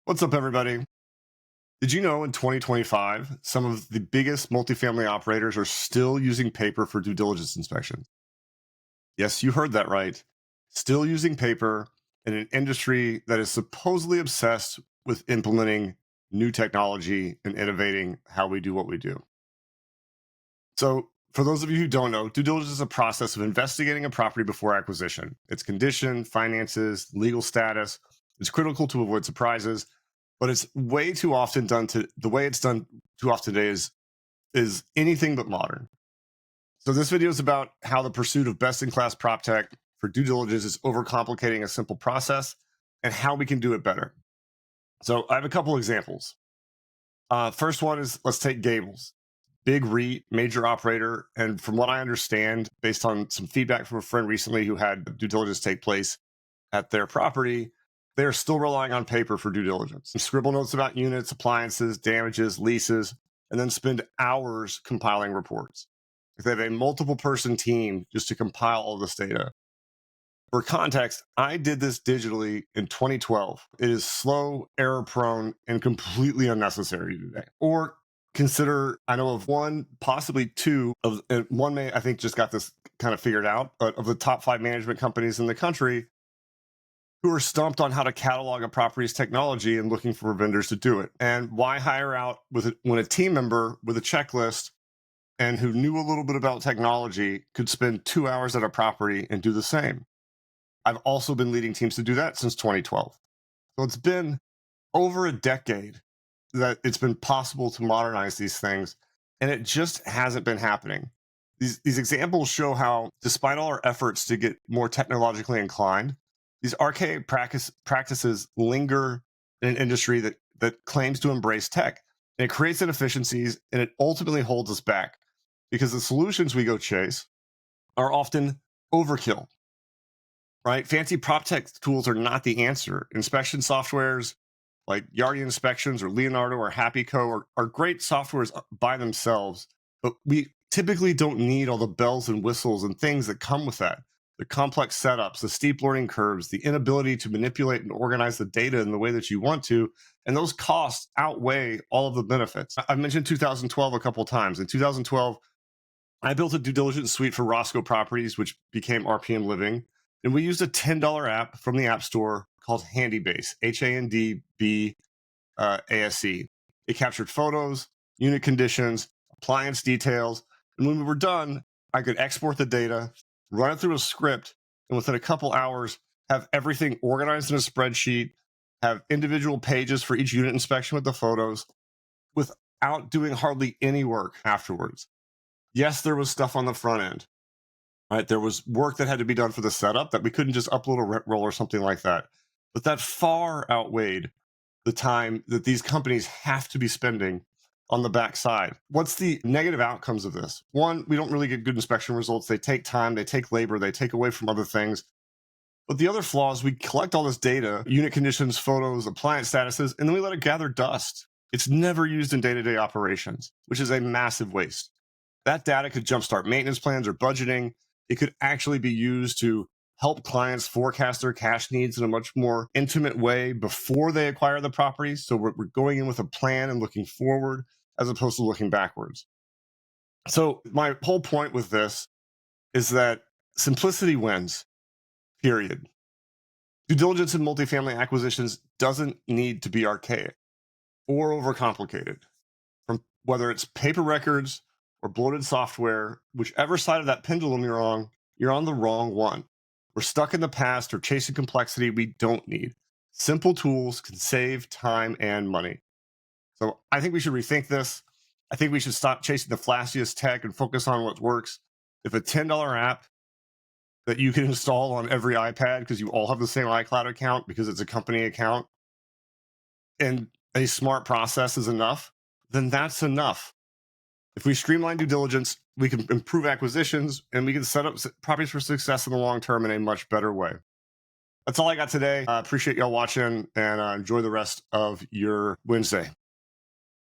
What's up, everybody? Did you know in 2025, some of the biggest multifamily operators are still using paper for due diligence inspections? Yes, you heard that right. Still using paper in an industry that is supposedly obsessed with implementing new technology and innovating how we do what we do. So, for those of you who don't know, due diligence is a process of investigating a property before acquisition. Its condition, finances, legal status. It's critical to avoid surprises, but it's way too often done to the way it's done too often today is anything but modern. So this video is about how the pursuit of best-in-class Proptech for due diligence is overcomplicating a simple process and how we can do it better. So I have a couple examples. First one is, let's take Gables, big REIT, major operator, and from what I understand, based on some feedback from a friend recently who had due diligence take place at their property, they're still relying on paper for due diligence. Scribble notes about units, appliances, damages, leases, and then spend hours compiling reports. They have a multiple person team just to compile all this data. For context, I did this digitally in 2012. It is slow, error prone, and completely unnecessary today. Or consider, I know of one, possibly two of, and one may, I think, just got this kind of figured out, but of the top 5 management companies in the country who are stumped on how to catalog a property's technology and looking for vendors to do it. And why hire out when a team member with a checklist and who knew a little bit about technology could spend 2 hours at a property and do the same? I've also been leading teams to do that since 2012. So it's been over a decade that it's been possible to modernize these things, and it just hasn't been happening. These examples show how, despite all our efforts to get more technologically inclined, these archaic practices linger in an industry that claims to embrace tech. And it creates inefficiencies, and it ultimately holds us back because the solutions we go chase are often overkill. Right? Fancy Proptech tools are not the answer. Inspection softwares like Yardi Inspections or Leonardo or HappyCo are great softwares by themselves, but we typically don't need all the bells and whistles and things that come with that. The complex setups, the steep learning curves, the inability to manipulate and organize the data in the way that you want to, and those costs outweigh all of the benefits. I've mentioned 2012 a couple of times. In 2012, I built a due diligence suite for Roscoe Properties, which became RPM Living. And we used a $10 app from the App Store called HandyBase, HANDBASE. It captured photos, unit conditions, appliance details. And when we were done, I could export the data, run it through a script, and within a couple hours, have everything organized in a spreadsheet, have individual pages for each unit inspection with the photos, without doing hardly any work afterwards. Yes, there was stuff on the front end. Right? There was work that had to be done for the setup that we couldn't just upload a rent roll or something like that. But that far outweighed the time that these companies have to be spending on the backside. What's the negative outcomes of this? One, we don't really get good inspection results. They take time, they take labor, they take away from other things. But the other flaw is we collect all this data, unit conditions, photos, appliance statuses, and then we let it gather dust. It's never used in day-to-day operations, which is a massive waste. That data could jumpstart maintenance plans or budgeting. It could actually be used to help clients forecast their cash needs in a much more intimate way before they acquire the property. So we're going in with a plan and looking forward as opposed to looking backwards. So my whole point with this is that simplicity wins, period. Due diligence in multifamily acquisitions doesn't need to be archaic or overcomplicated. From whether it's paper records or bloated software, whichever side of that pendulum you're on the wrong one. We're stuck in the past or chasing complexity we don't need. Simple tools can save time and money. So I think we should rethink this. I think we should stop chasing the flashiest tech and focus on what works. If a $10 app that you can install on every iPad because you all have the same iCloud account because it's a company account and a smart process is enough, then that's enough. If we streamline due diligence, we can improve acquisitions and we can set up properties for success in the long term in a much better way. That's all I got today. I appreciate y'all watching and enjoy the rest of your Wednesday.